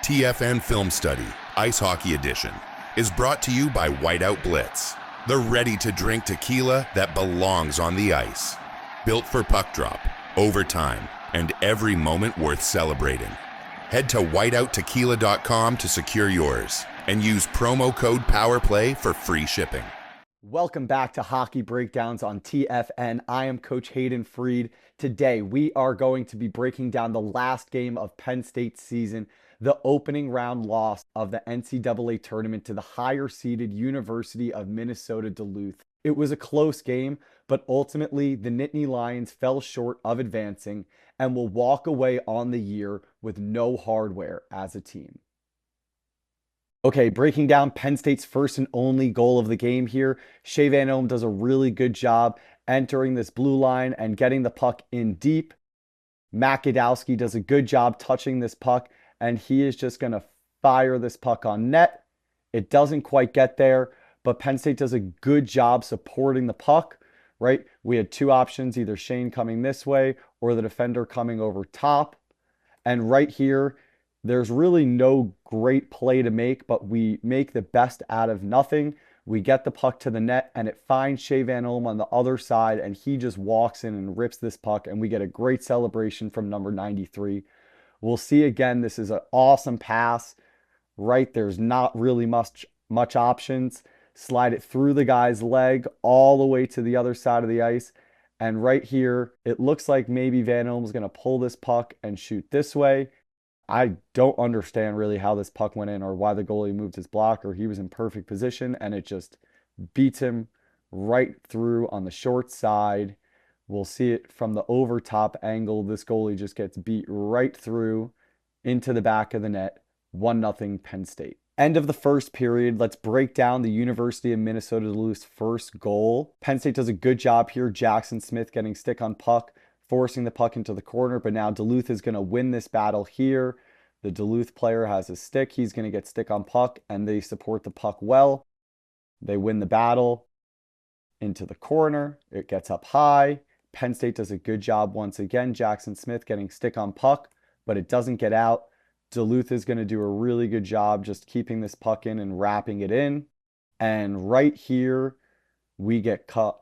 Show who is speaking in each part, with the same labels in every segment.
Speaker 1: TFN Film Study, Ice Hockey Edition, is brought to you by WHITEOUT BLITZ, the ready-to-drink tequila that belongs on the ice. Built for puck drop, overtime, and every moment worth celebrating. Head to whiteouttequila.com to secure yours and use promo code POWERPLAY for free shipping.
Speaker 2: Welcome back to Hockey Breakdowns on TFN. I am Coach Hayden Freed. Today we are going to be breaking down the last game of Penn State's season, the opening round loss of the NCAA tournament to the higher seeded University of Minnesota-Duluth. It was a close game, but ultimately the Nittany Lions fell short of advancing and will walk away on the year with no hardware as a team. Okay, breaking down Penn State's first and only goal of the game here. Shea Van Ohm does a really good job entering this blue line and getting the puck in deep. Matt Gadowski does a good job touching this puck, and he is just going to fire this puck on net. It doesn't quite get there, but Penn State does a good job supporting the puck, right? We had two options, either Shane coming this way or the defender coming over top. And right here, there's really no great play to make, but we make the best out of nothing. We get the puck to the net, and it finds Shea Van Ohm on the other side, and he just walks in and rips this puck, and we get a great celebration from number 93. We'll see again, this is an awesome pass, right? There's not really much options. Slide it through the guy's leg all the way to the other side of the ice. And right here, it looks like maybe Van Ohm's going to pull this puck and shoot this way. I don't understand really how this puck went in or why the goalie moved his blocker. He was in perfect position, and it just beats him right through on the short side. We'll see it from the over top angle. This goalie just gets beat right through into the back of the net. 1-0 Penn State. End of the first period. Let's break down the University of Minnesota-Duluth's first goal. Penn State does a good job here. Jackson Smith getting stick on puck, forcing the puck into the corner, but now Duluth is going to win this battle here. The Duluth player has a stick. He's going to get stick on puck, and they support the puck well. They win the battle into the corner. It gets up high. Penn State does a good job once again. Jackson Smith getting stick on puck, but it doesn't get out. Duluth is going to do a really good job just keeping this puck in and wrapping it in. And right here, we get caught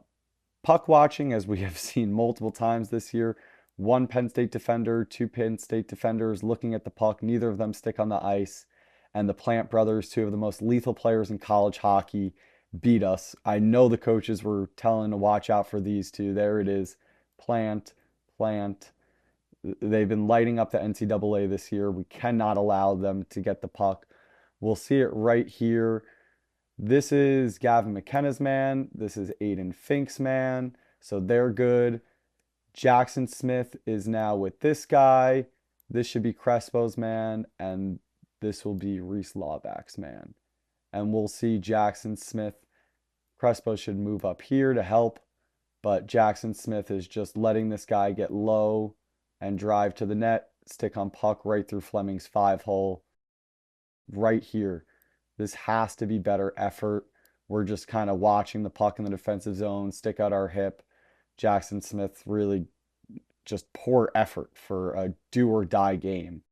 Speaker 2: puck watching, as we have seen multiple times this year. One Penn State defender, two Penn State defenders looking at the puck. Neither of them stick on the ice. And the Plant brothers, two of the most lethal players in college hockey, beat us. I know the coaches were telling to watch out for these two. There it is. Plant. They've been lighting up the NCAA this year. We cannot allow them to get the puck. We'll see it right here. This is Gavin McKenna's man. This is Aiden Fink's man. So they're good. Jackson Smith is now with this guy. This should be Crespo's man. And this will be Reese Lawback's man. And we'll see Jackson Smith. Crespo should move up here to help. But Jackson Smith is just letting this guy get low and drive to the net. Stick on puck right through Fleming's 5-hole. Right here. This has to be better effort. We're just kind of watching the puck in the defensive zone, stick out our hip. Jackson Smith really just poor effort for a do-or-die game.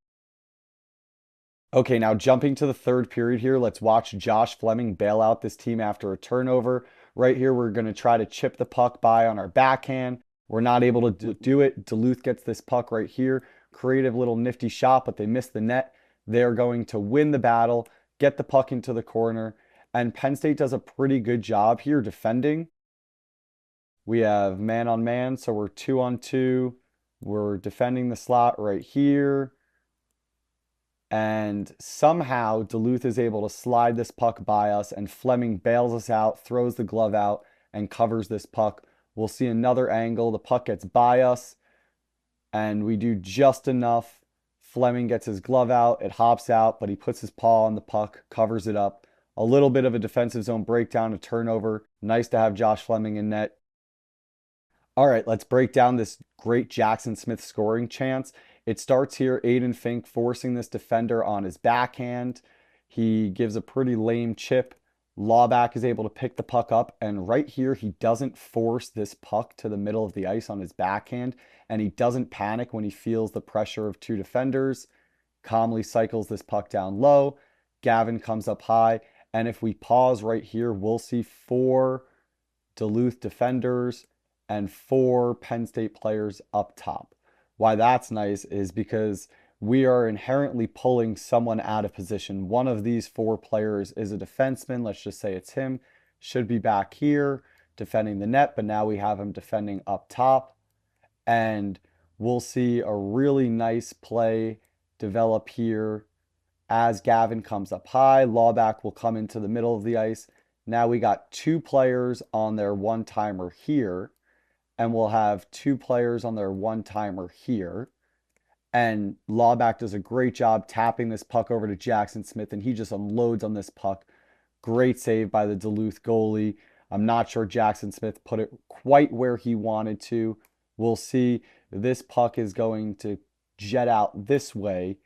Speaker 2: Okay, now jumping to the third period here, let's watch Josh Fleming bail out this team after a turnover. Right here, we're going to try to chip the puck by on our backhand. We're not able to do it. Duluth gets this puck right here. Creative little nifty shot, but they miss the net. They're going to win the battle, get the puck into the corner, and Penn State does a pretty good job here defending. We have man-on-man, so we're 2-on-2. We're defending the slot right here. And somehow Duluth is able to slide this puck by us, and Fleming bails us out, throws the glove out, and covers this puck. We'll see another angle. The puck gets by us, and we do just enough. Fleming gets his glove out. It hops out, but he puts his paw on the puck, covers it up. A little bit of a defensive zone breakdown, a turnover. Nice to have Josh Fleming in net. All right, let's break down this great Jackson Smith scoring chance. It starts here, Aiden Fink forcing this defender on his backhand. He gives a pretty lame chip. Lawback is able to pick the puck up, and right here, he doesn't force this puck to the middle of the ice on his backhand, and he doesn't panic when he feels the pressure of two defenders. calmly cycles this puck down low. Gavin comes up high. And if we pause right here, we'll see 4 Duluth defenders and 4 Penn State players up top. Why that's nice is because we are inherently pulling someone out of position. One of these 4 players is a defenseman. Let's just say it's him. Should be back here defending the net, but now we have him defending up top. And we'll see a really nice play develop here as Gavin comes up high. Lawback will come into the middle of the ice. Now we got 2 players on their one-timer here, and we'll have 2 players on their one-timer here. And Lawback does a great job tapping this puck over to Jackson Smith, and he just unloads on this puck. Great save by the Duluth goalie. I'm not sure Jackson Smith put it quite where he wanted to. We'll see. This puck is going to jet out this way.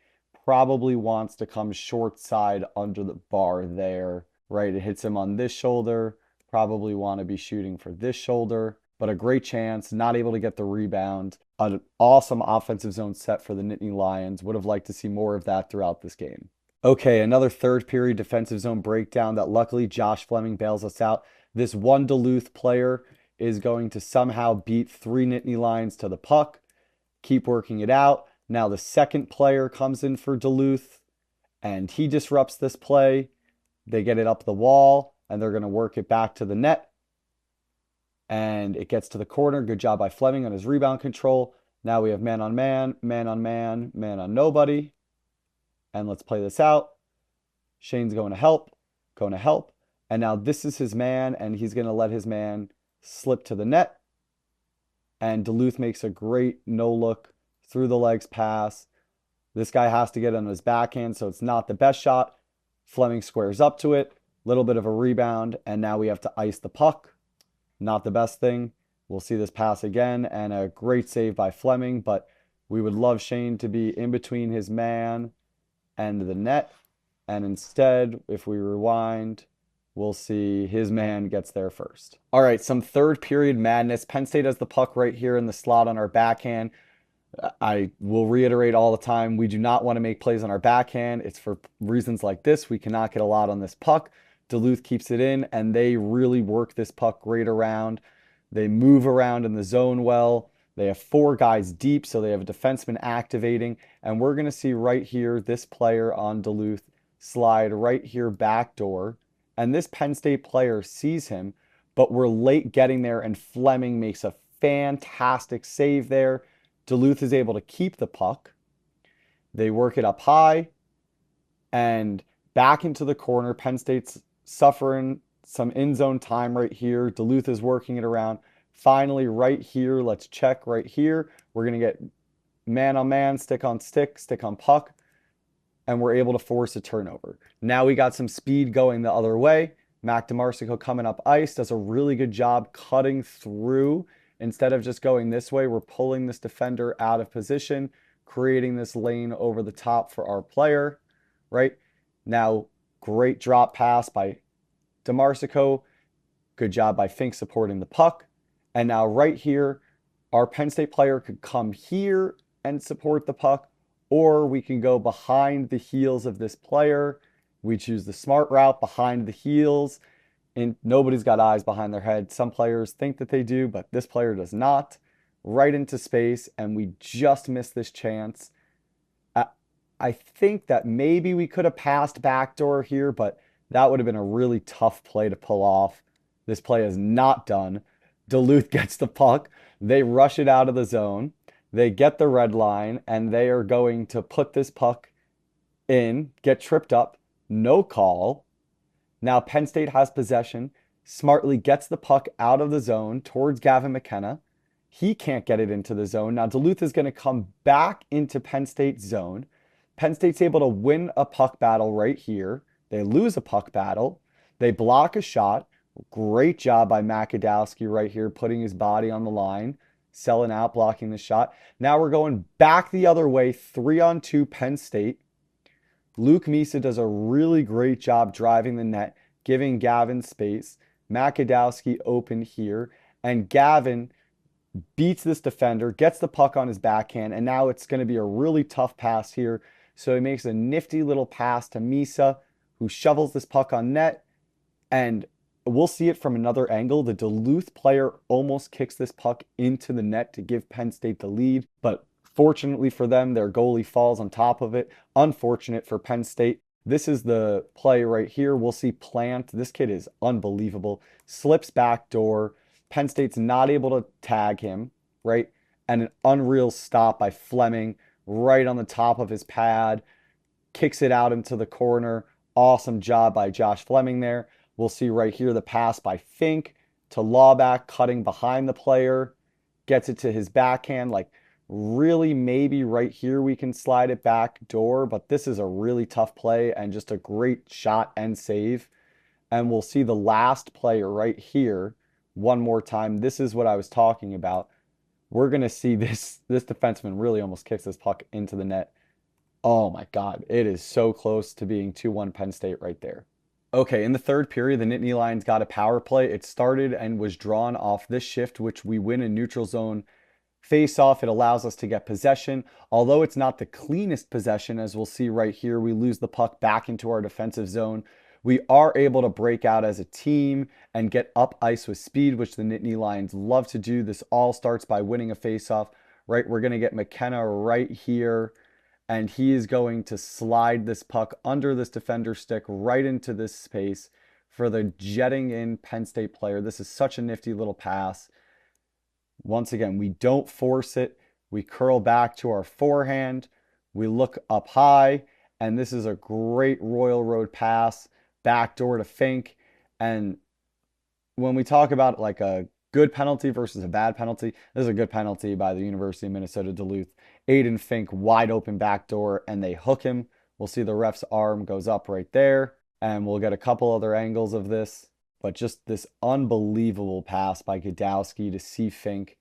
Speaker 2: Probably wants to come short side under the bar there, right? It hits him on this shoulder. Probably want to be shooting for this shoulder, but a great chance. Not able to get the rebound. An awesome offensive zone set for the Nittany Lions. Would have liked to see more of that throughout this game. Okay, another third period defensive zone breakdown that luckily Josh Fleming bails us out. This one Duluth player is going to somehow beat 3 Nittany Lions to the puck. Keep working it out. Now the second player comes in for Duluth, and he disrupts this play. They get it up the wall, and they're going to work it back to the net. And it gets to the corner. Good job by Fleming on his rebound control. Now we have man on man, man on man, man on nobody. And let's play this out. Shane's going to help. And now this is his man, and he's going to let his man slip to the net. And Duluth makes a great no-look through the legs pass. This guy has to get on his backhand, so it's not the best shot. Fleming squares up to it. Little bit of a rebound, and now we have to ice the puck. Not the best thing. We'll see this pass again, and a great save by Fleming, but we would love Shane to be in between his man and the net. And instead, if we rewind, we'll see his man gets there first. All right, some third period madness. Penn State has the puck right here in the slot on our backhand. I will reiterate all the time, we do not want to make plays on our backhand. It's for reasons like this. We cannot get a lot on this puck. Duluth keeps it in, and they really work this puck great around. They move around in the zone well. They have 4 guys deep, so they have a defenseman activating. And we're going to see right here this player on Duluth slide right here backdoor. And this Penn State player sees him, but we're late getting there, and Fleming makes a fantastic save there. Duluth is able to keep the puck. They work it up high and back into the corner. Penn State's suffering some in-zone time right here. Duluth is working it around. Finally, right here, let's check right here. We're going to get man on man, stick on stick, stick on puck, and we're able to force a turnover. Now we got some speed going the other way. Mac DeMarsico coming up ice, does a really good job cutting through. Instead of just going this way, we're pulling this defender out of position, creating this lane over the top for our player, right? Now, great drop pass by DeMarsico. Good job by Fink supporting the puck. And now right here, our Penn State player could come here and support the puck, or we can go behind the heels of this player. We choose the smart route behind the heels. And nobody's got eyes behind their head. Some players think that they do, but this player does not. Right into space, and we just missed this chance. I think that maybe we could have passed backdoor here, but that would have been a really tough play to pull off. This play is not done. Duluth gets the puck. They rush it out of the zone. They get the red line, and they are going to put this puck in, get tripped up, no call. Now Penn State has possession, smartly gets the puck out of the zone towards Gavin McKenna. He can't get it into the zone. Now Duluth is going to come back into Penn State's zone. Penn State's able to win a puck battle right here. They lose a puck battle. They block a shot. Great job by Makadowski right here, putting his body on the line, selling out, blocking the shot. Now we're going back the other way, 3-on-2 Penn State. Luke Misa does a really great job driving the net, giving Gavin space. Makadowski open here, and Gavin beats this defender, gets the puck on his backhand, and now it's going to be a really tough pass here So he makes a nifty little pass to Misa, who shovels this puck on net. And we'll see it from another angle. The Duluth player almost kicks this puck into the net to give Penn State the lead. But fortunately for them, their goalie falls on top of it. Unfortunate for Penn State. This is the play right here. We'll see Plant. This kid is unbelievable. Slips back door. Penn State's not able to tag him, right? And an unreal stop by Fleming right on the top of his pad. Kicks it out into the corner. Awesome job by Josh Fleming there. We'll see right here the pass by Fink to Lawback, cutting behind the player. Gets it to his backhand. Like, really, maybe right here we can slide it back door, but this is a really tough play and just a great shot and save. And we'll see the last player right here one more time. This is what I was talking about. We're going to see this defenseman really almost kicks this puck into the net. Oh my God, it is so close to being 2-1 Penn State right there. Okay, in the third period, the Nittany Lions got a power play. It started and was drawn off this shift, which we win in neutral zone face-off. It allows us to get possession. Although it's not the cleanest possession, as we'll see right here, we lose the puck back into our defensive zone. We are able to break out as a team and get up ice with speed, which the Nittany Lions love to do. This all starts by winning a face-off, right? We're going to get McKenna right here, and he is going to slide this puck under this defender stick right into this space for the jetting in Penn State player. This is such a nifty little pass. Once again, we don't force it. We curl back to our forehand. We look up high, and this is a great Royal Road pass, backdoor to Fink. And when we talk about like a good penalty versus a bad penalty, this is a good penalty by the University of Minnesota-Duluth. Hayden Fink wide open backdoor, and they hook him. We'll see the ref's arm goes up right there, and we'll get a couple other angles of this. But just this unbelievable pass by Godowski to see Fink,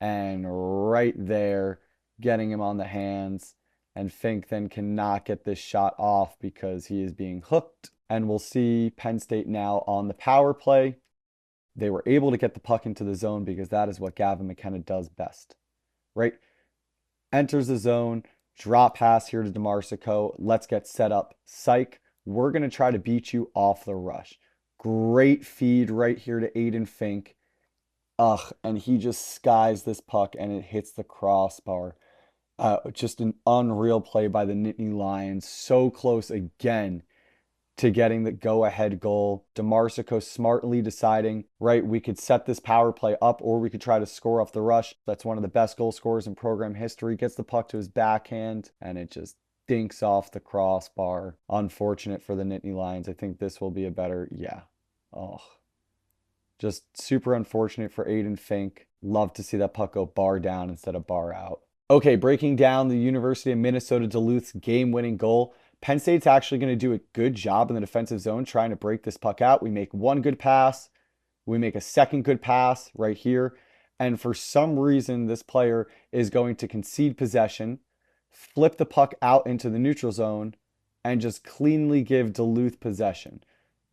Speaker 2: and right there, getting him on the hands. And Fink then cannot get this shot off because he is being hooked. And we'll see Penn State now on the power play. They were able to get the puck into the zone because that is what Gavin McKenna does best, right? Enters the zone, drop pass here to DeMarsico. Let's get set up. Psych, we're going to try to beat you off the rush. Great feed right here to Hayden Fink. And he just skies this puck and it hits the crossbar. Just an unreal play by the Nittany Lions. So close again to getting the go-ahead goal. DeMarsico smartly deciding, right, we could set this power play up or we could try to score off the rush. That's one of the best goal scorers in program history. Gets the puck to his backhand and it just dinks off the crossbar. Unfortunate for the Nittany Lions. I think this will be a better, just super unfortunate for Hayden Fink. Love to see that puck go bar down instead of bar out. Okay, breaking down the University of Minnesota-Duluth's game-winning goal. Penn State's actually going to do a good job in the defensive zone trying to break this puck out. We make one good pass. We make a second good pass right here. And for some reason, this player is going to concede possession, flip the puck out into the neutral zone, and just cleanly give Duluth possession.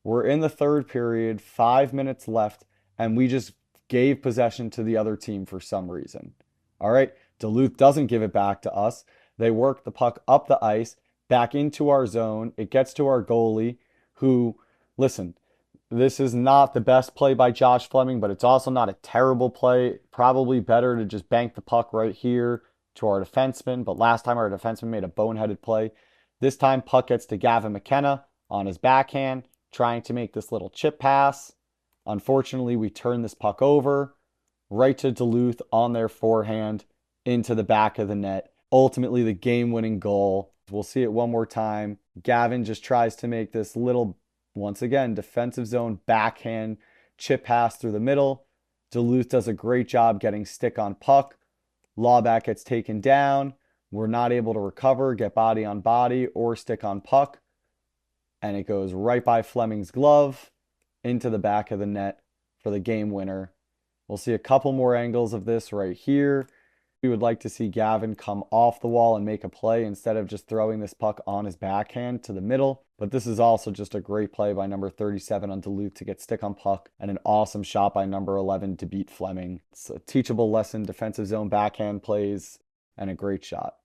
Speaker 2: We're in the third period, 5 minutes left, and we just gave possession to the other team for some reason. All right, Duluth doesn't give it back to us. They work the puck up the ice, back into our zone. It gets to our goalie, who, listen, this is not the best play by Josh Fleming, but it's also not a terrible play. Probably better to just bank the puck right here to our defenseman, but last time our defenseman made a boneheaded play. This time, puck gets to Gavin McKenna on his backhand, trying to make this little chip pass. Unfortunately, we turn this puck over right to Duluth on their forehand into the back of the net. Ultimately, the game-winning goal. We'll see it one more time. Gavin just tries to make this little, once again, defensive zone backhand chip pass through the middle. Duluth does a great job getting stick on puck. Lawback gets taken down. We're not able to recover, get body on body, or stick on puck. And it goes right by Fleming's glove into the back of the net for the game winner. We'll see a couple more angles of this right here. We would like to see Gavin come off the wall and make a play instead of just throwing this puck on his backhand to the middle. But this is also just a great play by number 37 on Duluth to get stick on puck, and an awesome shot by number 11 to beat Fleming. It's a teachable lesson, defensive zone backhand plays, and a great shot.